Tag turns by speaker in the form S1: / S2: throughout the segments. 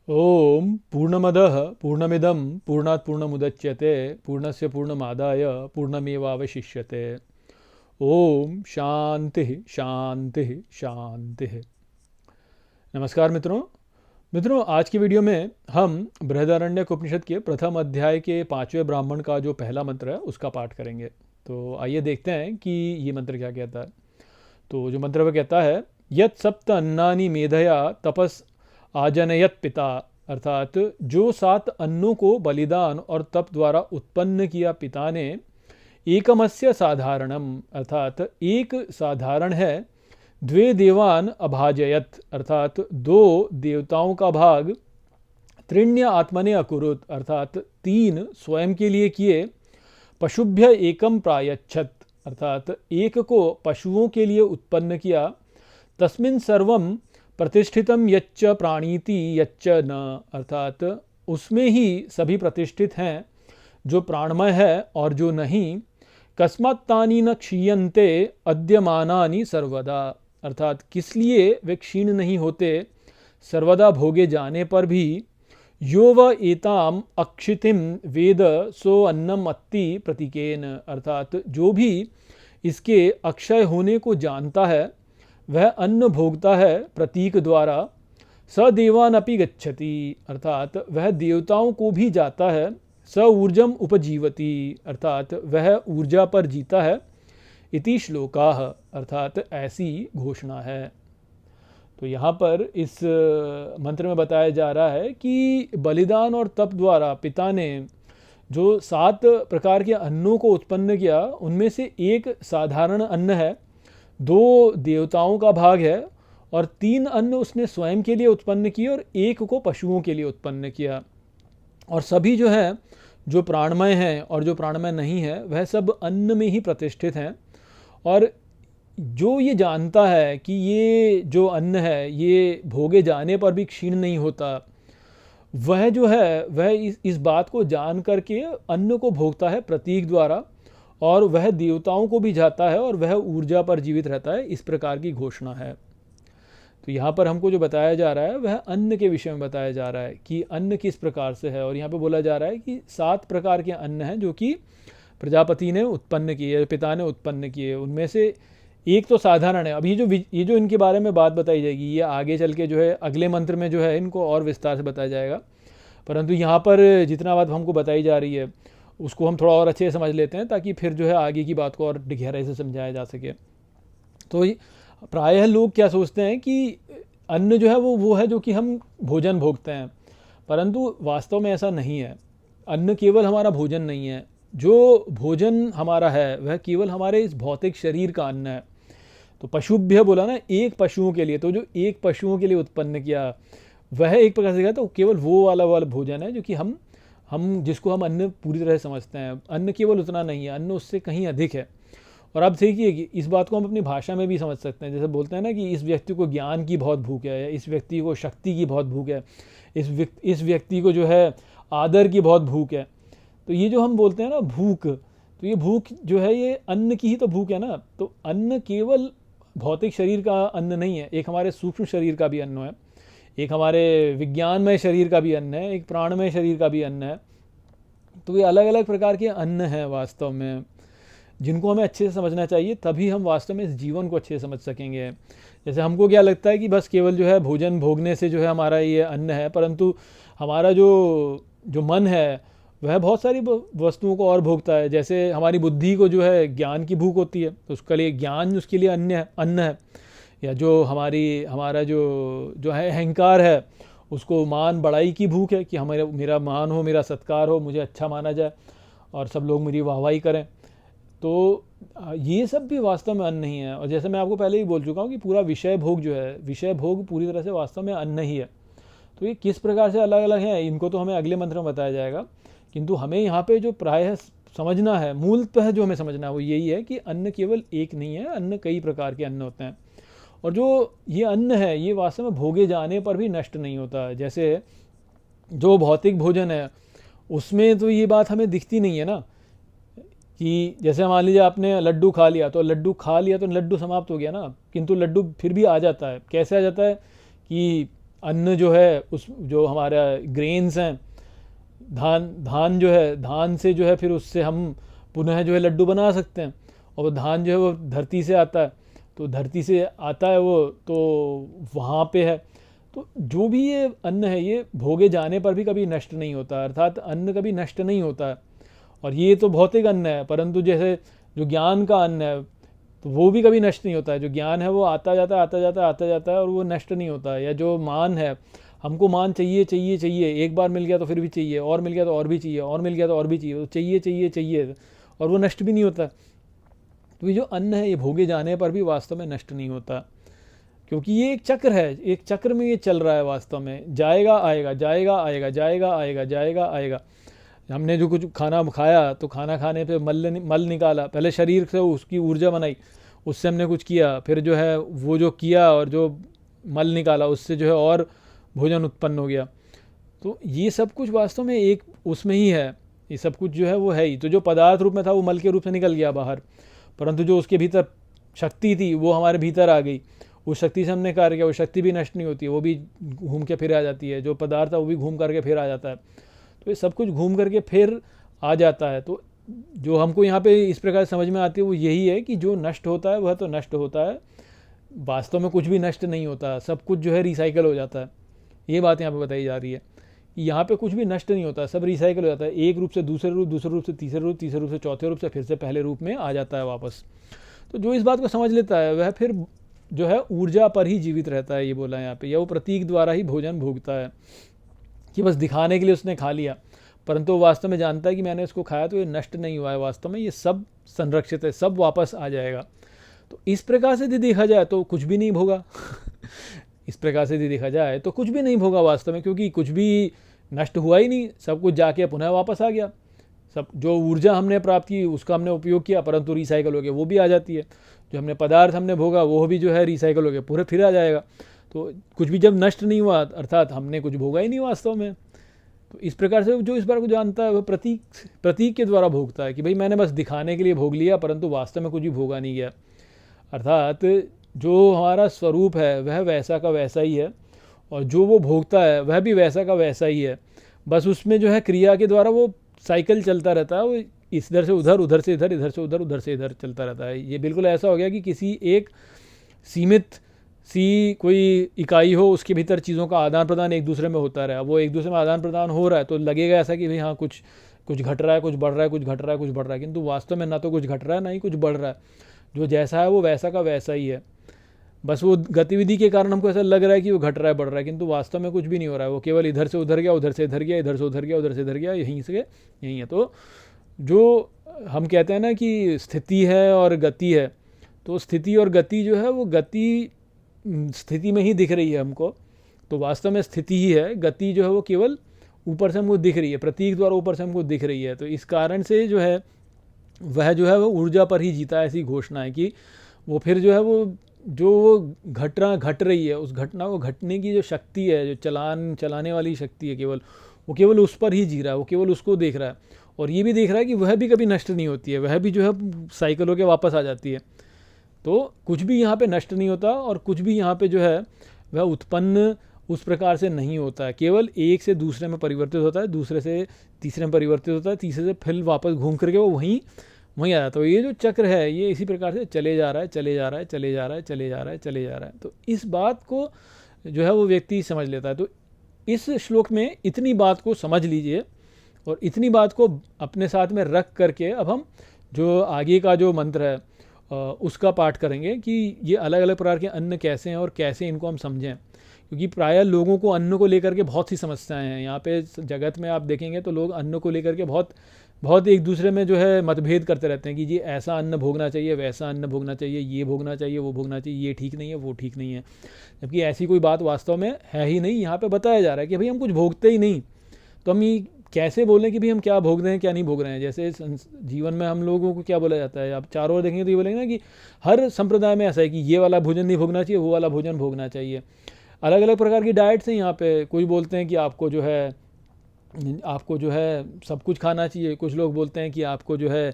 S1: ओम पूर्णमदः पूर्णमिदं पूर्णात् पूर्णमुदच्यते पूर्णस्य पूर्णमादाय पूर्णमेवावशिष्यते। ओम शांति शांति शांति। नमस्कार मित्रों। आज की वीडियो में हम बृहदारण्यक उपनिषद के प्रथम अध्याय के 5वें ब्राह्मण का जो पहला मंत्र है उसका पाठ करेंगे। तो आइए देखते हैं कि ये मंत्र क्या कहता है। तो जो मंत्र वह कहता है, यत् सप्त अन्नानि मेधया तपस आजनयत पिता, अर्थात जो 7 अन्नों को बलिदान और तप द्वारा उत्पन्न किया पिता ने, एकमस्य साधारणम, अर्थात एक साधारण है, द्वे देवान अभाजयत, अर्थात 2 देवताओं का भाग, त्रिण्य आत्मने अकुरुत, अर्थात 3 स्वयं के लिए किए, पशुभ्य एकम प्रायच्छत, अर्थात एक को पशुओं के लिए उत्पन्न किया, तस्मिन् सर्वम प्रतिष्ठितम यच्च प्राणीति यच्च न, अर्थात उसमें ही सभी प्रतिष्ठित हैं जो प्राणमय है और जो नहीं, कस्मात्तानि न क्षीयन्ते अद्यमानानि सर्वदा, अर्थात किस लिए वे क्षीण नहीं होते सर्वदा भोगे जाने पर भी, यो व एताम अक्षितिम वेद सो अन्नम अत्ति प्रतीकेन, अर्थात जो भी इसके अक्षय होने को जानता है वह अन्न भोगता है प्रतीक द्वारा, स देवान अपि गच्छति, अर्थात वह देवताओं को भी जाता है, स ऊर्जम उपजीवति, अर्थात वह ऊर्जा पर जीता है, इति श्लोकाः, अर्थात ऐसी घोषणा है। तो यहाँ पर इस मंत्र में बताया जा रहा है कि बलिदान और तप द्वारा पिता ने जो 7 प्रकार के अन्नों को उत्पन्न किया उनमें से एक साधारण अन्न है, 2 देवताओं का भाग है और 3 अन्न उसने स्वयं के लिए उत्पन्न किए और एक को पशुओं के लिए उत्पन्न किया। और सभी जो हैं, जो प्राणमय हैं और जो प्राणमय नहीं है, वह सब अन्न में ही प्रतिष्ठित हैं। और जो ये जानता है कि ये जो अन्न है ये भोगे जाने पर भी क्षीण नहीं होता, वह जो है वह इस बात को जान करके अन्न को भोगता है प्रतीक द्वारा, और वह देवताओं को भी जाता है और वह ऊर्जा पर जीवित रहता है, इस प्रकार की घोषणा है। तो यहाँ पर हमको जो बताया जा रहा है वह अन्न के विषय में बताया जा रहा है कि अन्न किस प्रकार से है। और यहाँ पे बोला जा रहा है कि 7 प्रकार के अन्न हैं जो कि प्रजापति ने उत्पन्न किए, पिता ने उत्पन्न किए। उनमें से एक तो साधारण है। अब ये जो इनके बारे में बात बताई जाएगी, ये आगे चल के जो है अगले मंत्र में जो है इनको और विस्तार से बताया जाएगा, परंतु यहाँ पर जितना बात हमको बताई जा रही है उसको हम थोड़ा और अच्छे से समझ लेते हैं ताकि फिर जो है आगे की बात को और गहराई से समझाया जा सके। तो प्रायः लोग क्या सोचते हैं कि अन्न जो है वो है जो कि हम भोजन भोगते हैं, परंतु वास्तव में ऐसा नहीं है। अन्न केवल हमारा भोजन नहीं है। जो भोजन हमारा है वह केवल हमारे इस भौतिक शरीर का अन्न है। तो पशुभ्य बोला ना, एक पशुओं के लिए, तो जो एक पशुओं के लिए उत्पन्न किया वह एक प्रकार से कहा तो केवल वो वाला भोजन है जो कि हम जिसको हम अन्न पूरी तरह समझते हैं। अन्न केवल उतना नहीं है, अन्न उससे कहीं अधिक है। और आप देखिए कि इस बात को हम अपनी भाषा में भी समझ सकते हैं। जैसे बोलते हैं ना कि इस व्यक्ति को ज्ञान की बहुत भूख है, या इस व्यक्ति को शक्ति की बहुत भूख है, इस व्यक्ति को जो है आदर की बहुत भूख है। तो ये जो हम बोलते हैं ना भूख, तो ये भूख जो है ये अन्न की ही तो भूख है ना। तो अन्न केवल भौतिक शरीर का अन्न नहीं है, एक हमारे सूक्ष्म शरीर का भी अन्न है, एक हमारे विज्ञानमय शरीर का भी अन्न है, एक प्राणमय शरीर का भी अन्न है। तो ये अलग अलग प्रकार के अन्न हैं वास्तव में, जिनको हमें अच्छे से समझना चाहिए, तभी हम वास्तव में इस जीवन को अच्छे से समझ सकेंगे। जैसे हमको क्या लगता है कि बस केवल जो है भोजन भोगने से जो है हमारा ये अन्न है, परंतु हमारा जो मन है वह बहुत सारी वस्तुओं को और भोगता है। जैसे हमारी बुद्धि को जो है ज्ञान की भूख होती है, तो उसके लिए ज्ञान उसके लिए अन्न है। या जो हमारा जो है अहंकार है, उसको मान बढ़ाई की भूख है कि मेरा मान हो, मेरा सत्कार हो, मुझे अच्छा माना जाए और सब लोग मेरी वाहवाही करें। तो ये सब भी वास्तव में अन्न नहीं है। और जैसे मैं आपको पहले ही बोल चुका हूँ कि पूरा विषय भोग जो है, विषय भोग पूरी तरह से वास्तव में अन्न ही है। तो ये किस प्रकार से अलग अलग हैं इनको तो हमें अगले मंत्र में बताया जाएगा, किंतु हमें यहाँ पे जो प्रायः समझना है, मूलतः जो हमें समझना है वो यही है कि अन्न केवल एक नहीं है, अन्न कई प्रकार के अन्न होते हैं। और जो ये अन्न है ये वास्तव में भोगे जाने पर भी नष्ट नहीं होता। जैसे जो भौतिक भोजन है उसमें तो ये बात हमें दिखती नहीं है ना, कि जैसे मान लीजिए आपने लड्डू खा लिया तो लड्डू समाप्त हो गया ना, किंतु लड्डू फिर भी आ जाता है। कैसे आ जाता है कि अन्न जो है उस जो हमारा ग्रेन्स हैं, धान जो है, धान से जो है फिर उससे हम पुनः जो है लड्डू बना सकते हैं। और वो धान जो है वो धरती से आता है, तो धरती से आता है वो, तो वहाँ पे है। तो जो भी ये अन्न है ये भोगे जाने पर भी कभी नष्ट नहीं होता, अर्थात अन्न कभी नष्ट नहीं होता है। और ये तो भौतिक अन्न है, परंतु जैसे जो ज्ञान का अन्न है तो वो भी कभी नष्ट नहीं होता है। जो ज्ञान है वो आता जाता है, आता जाता है, आता जाता है, और वो नष्ट नहीं होता है। या जो मान है, हमको मान चाहिए चाहिए चाहिए, एक बार मिल गया तो फिर भी चाहिए, और मिल गया तो और भी चाहिए, और मिल गया तो और भी चाहिए, तो चाहिए चाहिए चाहिए, और वो नष्ट भी नहीं होता। तो ये जो अन्न है ये भोगे जाने पर भी वास्तव में नष्ट नहीं होता, क्योंकि ये एक चक्र है, एक चक्र में ये चल रहा है वास्तव में। जाएगा आएगा, जाएगा आएगा, जाएगा आएगा, जाएगा आएगा। हमने जो कुछ खाना खाया तो खाना खाने पे मल निकाला, पहले शरीर से उसकी ऊर्जा बनाई, उससे हमने कुछ किया, फिर जो है वो जो किया और जो मल निकाला उससे जो है और भोजन उत्पन्न हो गया। तो ये सब कुछ वास्तव में एक उसमें ही है, ये सब कुछ जो है वो है ही। तो जो पदार्थ रूप में था वो मल के रूप से निकल गया बाहर, परंतु जो उसके भीतर शक्ति थी वो हमारे भीतर आ गई, उस शक्ति से हमने कार्य किया। वो शक्ति भी नष्ट नहीं होती है, वो भी घूम के फिर आ जाती है। जो पदार्थ है वो भी घूम करके फिर आ जाता है। तो ये सब कुछ घूम करके फिर आ जाता है। तो जो हमको यहाँ पे इस प्रकार समझ में आती है वो यही है कि जो नष्ट होता है वह तो नष्ट होता है, वास्तव में कुछ भी नष्ट नहीं होता, सब कुछ जो है रिसाइकल हो जाता है। ये बात यहाँ पे बताई जा रही है कि यहाँ पे कुछ भी नष्ट नहीं होता, सब रिसाइकल हो जाता है, एक रूप से दूसरे रूप, दूसरे रूप से तीसरे रूप, तीसरे रूप से चौथे रूप से फिर से पहले रूप में आ जाता है वापस। तो जो इस बात को समझ लेता है वह फिर जो है ऊर्जा पर ही जीवित रहता है, ये बोला है यहाँ पे। या वो प्रतीक द्वारा ही भोजन भोगता है, कि बस दिखाने के लिए उसने खा लिया, परंतु वास्तव में जानता है कि मैंने इसको खाया तो ये नष्ट नहीं हुआ है, वास्तव में ये सब संरक्षित है, सब वापस आ जाएगा। तो इस प्रकार से यदि देखा जाए तो कुछ भी नहीं भोगा इस प्रकार से यदि देखा जाए तो कुछ भी नहीं भोगा वास्तव में, क्योंकि कुछ भी नष्ट हुआ ही नहीं, सब कुछ जाके पुनः वापस आ गया। सब जो ऊर्जा हमने प्राप्त की उसका हमने उपयोग किया, परंतु रिसाइकल हो गया, वो भी आ जाती है। जो हमने पदार्थ हमने भोगा वो भी जो है रिसाइकल हो गया, पूरे फिर आ जाएगा। तो कुछ भी जब नष्ट नहीं हुआ अर्थात हमने कुछ भोगा ही नहीं वास्तव में। तो इस प्रकार से जो इस बार को जानता है वह प्रतीक के द्वारा भोगता है, कि भाई मैंने बस दिखाने के लिए भोग लिया, परंतु वास्तव में कुछ भी भोगा नहीं गया। अर्थात जो हमारा स्वरूप है वह वैसा का वैसा ही है, और जो वो भोगता है वह भी वैसा का वैसा ही है। बस उसमें जो है क्रिया के द्वारा वो साइकिल चलता रहता है, वो इधर से उधर, उधर से इधर, इधर से उधर, उधर से इधर चलता रहता है। ये बिल्कुल ऐसा हो गया कि किसी एक सीमित सी कोई इकाई हो, उसके भीतर चीज़ों का आदान प्रदान एक दूसरे में होता रहा। वो एक दूसरे में आदान प्रदान हो रहा है तो लगेगा ऐसा कि भाई हाँ कुछ घट रहा है, कुछ बढ़ रहा है, कुछ घट रहा है, कुछ बढ़ रहा है, किंतु वास्तव में ना तो कुछ घट रहा है ना ही कुछ बढ़ रहा है। जो जैसा है वो वैसा का वैसा ही है। बस वो गतिविधि के कारण हमको ऐसा लग रहा है कि वो घट रहा है, बढ़ रहा है, किंतु वास्तव में कुछ भी नहीं हो रहा है। वो केवल इधर से उधर गया, उधर से इधर गया, इधर से उधर गया, उधर से इधर गया, यहीं से यहीं है। तो जो हम कहते हैं ना कि स्थिति है और गति है, तो स्थिति और गति जो है वो गति स्थिति में ही दिख रही है हमको, तो वास्तव में स्थिति ही है। गति जो है वो केवल ऊपर से हमको दिख रही है, प्रतीक द्वारा ऊपर से हमको दिख रही है। तो इस कारण से जो है वह जो है वो ऊर्जा पर ही जीता है, ऐसी घोषणा है कि वो फिर जो है वो जो घट रही है, उस घटना को घटने की जो शक्ति है, जो चलाने वाली शक्ति है, वो केवल उस पर ही जी रहा है, वो केवल उसको देख रहा है। और ये भी देख रहा है कि वह भी कभी नष्ट नहीं होती है, वह भी जो है साइकिल होकर वापस आ जाती है। तो कुछ भी यहाँ पे नष्ट नहीं होता, और कुछ भी यहाँ पे जो है वह उत्पन्न उस प्रकार से नहीं होता है। केवल एक से दूसरे में परिवर्तित होता है, दूसरे से तीसरे में परिवर्तित होता है, तीसरे से फिर वापस घूम करके वो वहीं आ जाता है। तो ये जो चक्र है ये इसी प्रकार से चले जा रहा है, चले जा रहा है, चले जा रहा है, चले जा रहा है, चले जा रहा है। तो इस बात को जो है वो व्यक्ति समझ लेता है। तो इस श्लोक में इतनी बात को समझ लीजिए, और इतनी बात को अपने साथ में रख करके अब हम जो आगे का जो मंत्र है उसका पाठ करेंगे कि ये अलग अलग प्रकार के अन्न कैसे हैं और कैसे इनको हम समझें। क्योंकि प्रायः लोगों को अन्न को लेकर के बहुत सी समस्याएं हैं। यहाँ पे जगत में आप देखेंगे तो लोग अन्न को लेकर के बहुत एक दूसरे में जो है मतभेद करते रहते हैं कि जी ऐसा अन्न भोगना चाहिए, वैसा अन्न भोगना चाहिए, ये भोगना चाहिए, वो भोगना चाहिए, ये ठीक नहीं है, वो ठीक नहीं है। जबकि ऐसी कोई बात वास्तव में है ही नहीं। यहाँ पे बताया जा रहा है कि भाई हम कुछ भोगते ही नहीं, तो हम ये कैसे बोलें कि भाई हम क्या भोग रहे हैं क्या नहीं भोग रहे हैं। जैसे जीवन में हम लोगों को क्या बोला जाता है, आप चारों ओर देखेंगे तो ये बोलेंगे ना कि हर संप्रदाय में ऐसा है कि ये वाला भोजन नहीं भोगना चाहिए, वो वाला भोजन भोगना चाहिए। अलग अलग प्रकार की डाइट्स हैं यहाँ पे। कोई बोलते हैं कि आपको जो है सब कुछ खाना चाहिए, कुछ लोग बोलते हैं कि आपको जो है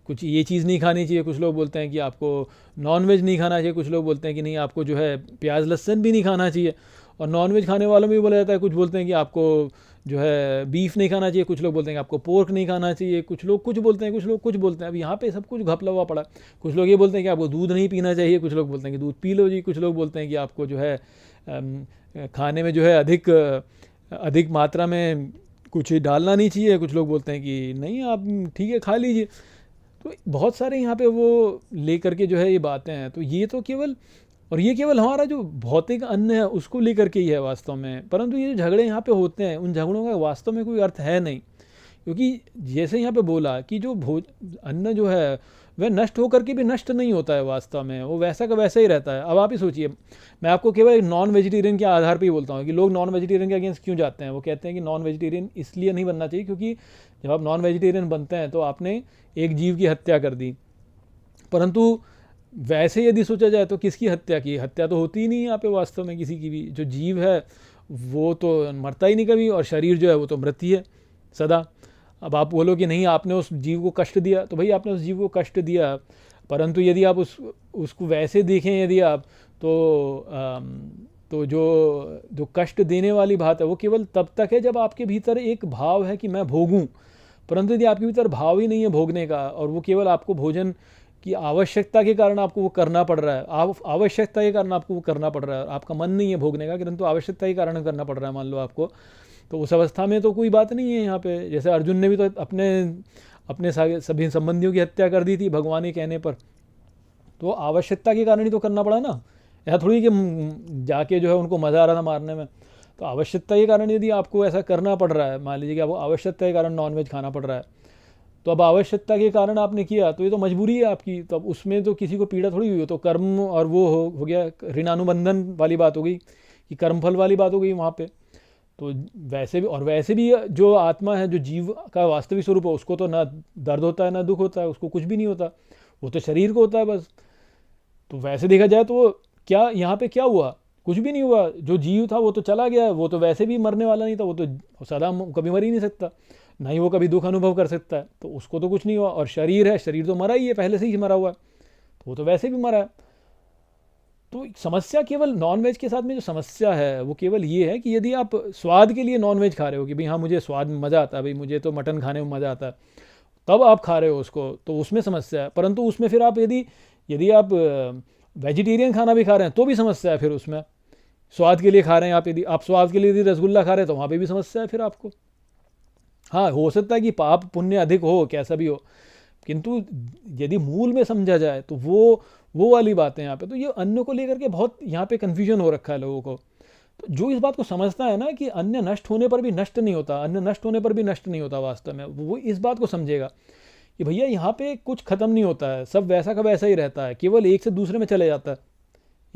S1: कुछ ये चीज़ नहीं खानी चाहिए, कुछ लोग बोलते हैं कि आपको नॉन वेज नहीं खाना चाहिए, कुछ लोग बोलते हैं कि नहीं आपको जो है प्याज लहसुन भी नहीं खाना चाहिए। और नॉनवेज खाने वालों में भी बोला जाता है, कुछ बोलते हैं कि आपको जो है बीफ नहीं खाना चाहिए, कुछ लोग बोलते हैं कि आपको पोर्क नहीं खाना चाहिए, कुछ लोग कुछ बोलते हैं, कुछ लोग कुछ बोलते हैं। अब यहाँ पे सब कुछ घपला हुआ पड़ा। कुछ लोग ये बोलते हैं कि आपको दूध नहीं पीना चाहिए, कुछ लोग बोलते हैं कि दूध पी लो जी, कुछ लोग बोलते हैं कि आपको जो है खाने में जो है अधिक मात्रा में कुछ डालना नहीं चाहिए, कुछ लोग बोलते हैं कि नहीं आप ठीक है खा लीजिए। तो बहुत सारे यहाँ पे वो लेकर के जो है ये बातें हैं। तो ये तो केवल हमारा जो भौतिक अन्न है उसको लेकर के ही है वास्तव में, परंतु ये जो झगड़े यहाँ पे होते हैं उन झगड़ों का वास्तव में कोई अर्थ है नहीं। क्योंकि जैसे यहाँ पे बोला कि जो अन्न जो है वह नष्ट होकर के भी नष्ट नहीं होता है, वास्तव में वो वैसा का वैसा ही रहता है। अब आप ही सोचिए, मैं आपको केवल एक नॉन वेजिटेरियन के आधार पे ही बोलता हूँ कि लोग नॉन वेजिटेरियन के अगेंस्ट क्यों जाते हैं। वो कहते हैं कि नॉन वेजिटेरियन इसलिए नहीं बनना चाहिए क्योंकि जब आप नॉन वेजिटेरियन बनते हैं तो आपने एक जीव की हत्या कर दी। परंतु वैसे यदि सोचा जाए तो किसकी हत्या की? हत्या तो होती ही नहीं है यहाँ पे वास्तव में किसी की भी। जो जीव है वो तो मरता ही नहीं कभी, और शरीर जो है वो तो मृत ही है सदा। अब आप बोलो कि नहीं आपने उस जीव को कष्ट दिया, तो भाई आपने उस जीव को कष्ट दिया, परंतु यदि आप उसको वैसे देखें यदि आप तो जो कष्ट देने वाली बात है वो केवल तब तक है जब आपके भीतर एक भाव है कि मैं भोगूं। परंतु यदि आपके भीतर भाव ही नहीं है भोगने का, और वो केवल आपको भोजन की आवश्यकता के कारण आपको वो करना पड़ रहा है, आवश्यकता के कारण आपको वो करना पड़ रहा है, आपका मन नहीं है भोगने का परंतु आवश्यकता के कारण करना पड़ रहा है मान लो आपको, तो उस अवस्था में तो कोई बात नहीं है यहाँ पे। जैसे अर्जुन ने भी तो अपने सभी संबंधियों की हत्या कर दी थी भगवान के कहने पर, तो आवश्यकता के कारण ही तो करना पड़ा ना। ऐसा थोड़ी कि जाके जो है उनको मज़ा आ रहा था मारने में। तो आवश्यकता के कारण यदि आपको ऐसा करना पड़ रहा है, मान लीजिए कि आपको आवश्यकता के कारण नॉनवेज खाना पड़ रहा है, तो अब आवश्यकता के कारण आपने किया तो ये तो मजबूरी है आपकी, तो अब उसमें तो किसी को पीड़ा थोड़ी हुई हो। तो कर्म और वो हो गया ऋणानुबंधन वाली बात हो गई कि कर्मफल वाली बात हो गई वहाँ पे। तो वैसे भी जो आत्मा है, जो जीव का वास्तविक स्वरूप है, उसको तो ना दर्द होता है ना दुख होता है, उसको कुछ भी नहीं होता, वो तो शरीर को होता है बस। तो वैसे देखा जाए तो क्या यहाँ पे क्या हुआ? कुछ भी नहीं हुआ। जो जीव था वो तो चला गया, वो तो वैसे भी मरने वाला नहीं था, वो तो सदा कभी मर ही नहीं सकता, ना ही वो कभी दुख अनुभव कर सकता है, तो उसको तो कुछ नहीं हुआ। और शरीर है, शरीर तो मरा ही है, पहले से ही मरा हुआ है, तो वो तो वैसे भी मरा है। तो समस्या केवल नॉनवेज के साथ में जो समस्या है वो केवल ये है कि यदि आप स्वाद के लिए नॉनवेज खा रहे हो कि भाई हाँ मुझे स्वाद में मज़ा आता है, भाई मुझे तो मटन खाने में मज़ा आता है, तब आप खा रहे हो उसको, तो उसमें समस्या है। परंतु उसमें फिर आप यदि आप वेजिटेरियन खाना भी खा रहे हैं तो भी समस्या है। फिर उसमें स्वाद के लिए खा रहे हैं आप, यदि आप स्वाद के लिए यदि रसगुल्ला खा रहे हैं तो वहाँ पे भी समस्या है फिर आपको। हाँ, हो सकता है कि पाप पुण्य अधिक हो, कैसा भी हो, किंतु यदि मूल में समझा जाए तो वो वाली बातें यहाँ पे। तो ये अन्न को लेकर के बहुत यहाँ पे कन्फ्यूजन हो रखा है लोगों को। तो जो इस बात को समझता है ना कि अन्न नष्ट होने पर भी नष्ट नहीं होता, अन्न नष्ट होने पर भी नष्ट नहीं होता वास्तव में, वो इस बात को समझेगा कि भैया यहाँ पे कुछ खत्म नहीं होता है, सब वैसा का वैसा ही रहता है, केवल एक से दूसरे में चले जाता है,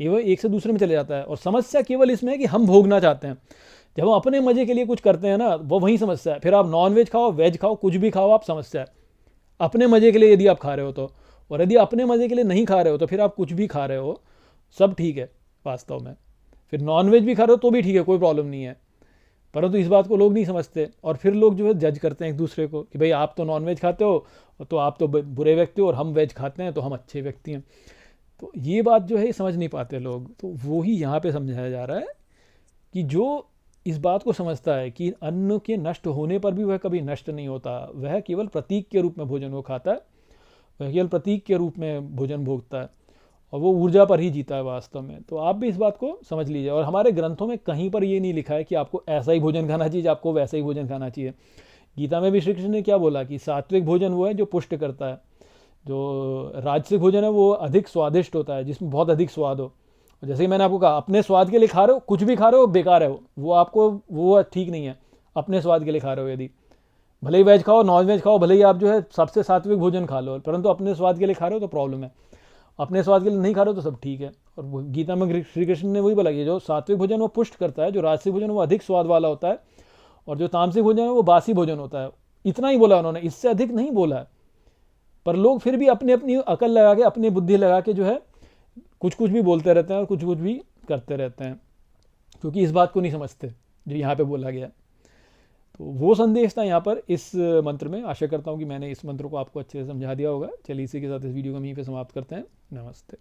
S1: केवल एक से दूसरे में चले जाता है। और समस्या केवल इसमें है कि हम भोगना चाहते हैं। जब हम अपने मजे के लिए कुछ करते हैं ना, वो वही समस्या है। फिर आप नॉन वेज खाओ, वेज खाओ, कुछ भी खाओ, आप समस्या है अपने मजे के लिए यदि आप खा रहे हो तो। और यदि अपने मजे के लिए नहीं खा रहे हो तो फिर आप कुछ भी खा रहे हो, सब ठीक है वास्तव में। फिर नॉन वेज भी खा रहे हो तो भी ठीक है, कोई प्रॉब्लम नहीं है। परंतु इस बात को लोग नहीं समझते, और फिर लोग जो है जज करते हैं एक दूसरे को कि भाई आप तो नॉन वेज खाते हो तो आप तो बुरे व्यक्ति हो, और हम वेज खाते हैं तो हम अच्छे व्यक्ति हैं। तो ये बात जो है ये समझ नहीं पाते लोग। तो वो ही यहाँ पे समझाया जा रहा है कि जो इस बात को समझता है कि अन्न के नष्ट होने पर भी वह कभी नष्ट नहीं होता, वह केवल प्रतीक के रूप में भोजन को खाता है, वह केवल प्रतीक के रूप में भोजन भोगता है, और वो ऊर्जा पर ही जीता है वास्तव में। तो आप भी इस बात को समझ लीजिए। और हमारे ग्रंथों में कहीं पर ये नहीं लिखा है कि आपको ऐसा ही भोजन खाना चाहिए, आपको वैसा ही भोजन खाना चाहिए। गीता में भी श्री कृष्ण ने क्या बोला कि सात्विक भोजन वो है जो पुष्ट करता है, जो राजसिक भोजन है वो अधिक स्वादिष्ट होता है, जिसमें बहुत अधिक स्वाद हो। जैसे कि मैंने आपको कहा, अपने स्वाद के लिए खा रहे हो, कुछ भी खा रहे हो बेकार है, वो आपको वो ठीक नहीं है। अपने स्वाद के लिए खा रहे हो, यदि भले ही वेज खाओ नॉन वेज खाओ, भले ही आप जो है सबसे सात्विक भोजन खा लो, परंतु अपने स्वाद के लिए खा रहे हो तो प्रॉब्लम है। अपने स्वाद के लिए नहीं खा रहे हो तो सब ठीक है। और गीता में श्री कृष्ण ने वही बोला कि जो सात्विक भोजन वो पुष्ट करता है, जो राजसिक भोजन वो अधिक स्वाद वाला होता है, और जो तामसिक भोजन है वो बासी भोजन होता है। इतना ही बोला उन्होंने, इससे अधिक नहीं बोला है। पर लोग फिर भी अपनी अपनी अकल लगा के, अपनी बुद्धि लगा के जो है कुछ कुछ भी बोलते रहते हैं और कुछ कुछ भी करते रहते हैं, क्योंकि इस बात को नहीं समझते जो यहाँ पे बोला गया। तो वो संदेश था यहाँ पर इस मंत्र में। आशा करता हूँ कि मैंने इस मंत्र को आपको अच्छे से समझा दिया होगा। चलिए इसी के साथ इस वीडियो को यहीं पे समाप्त करते हैं। नमस्ते।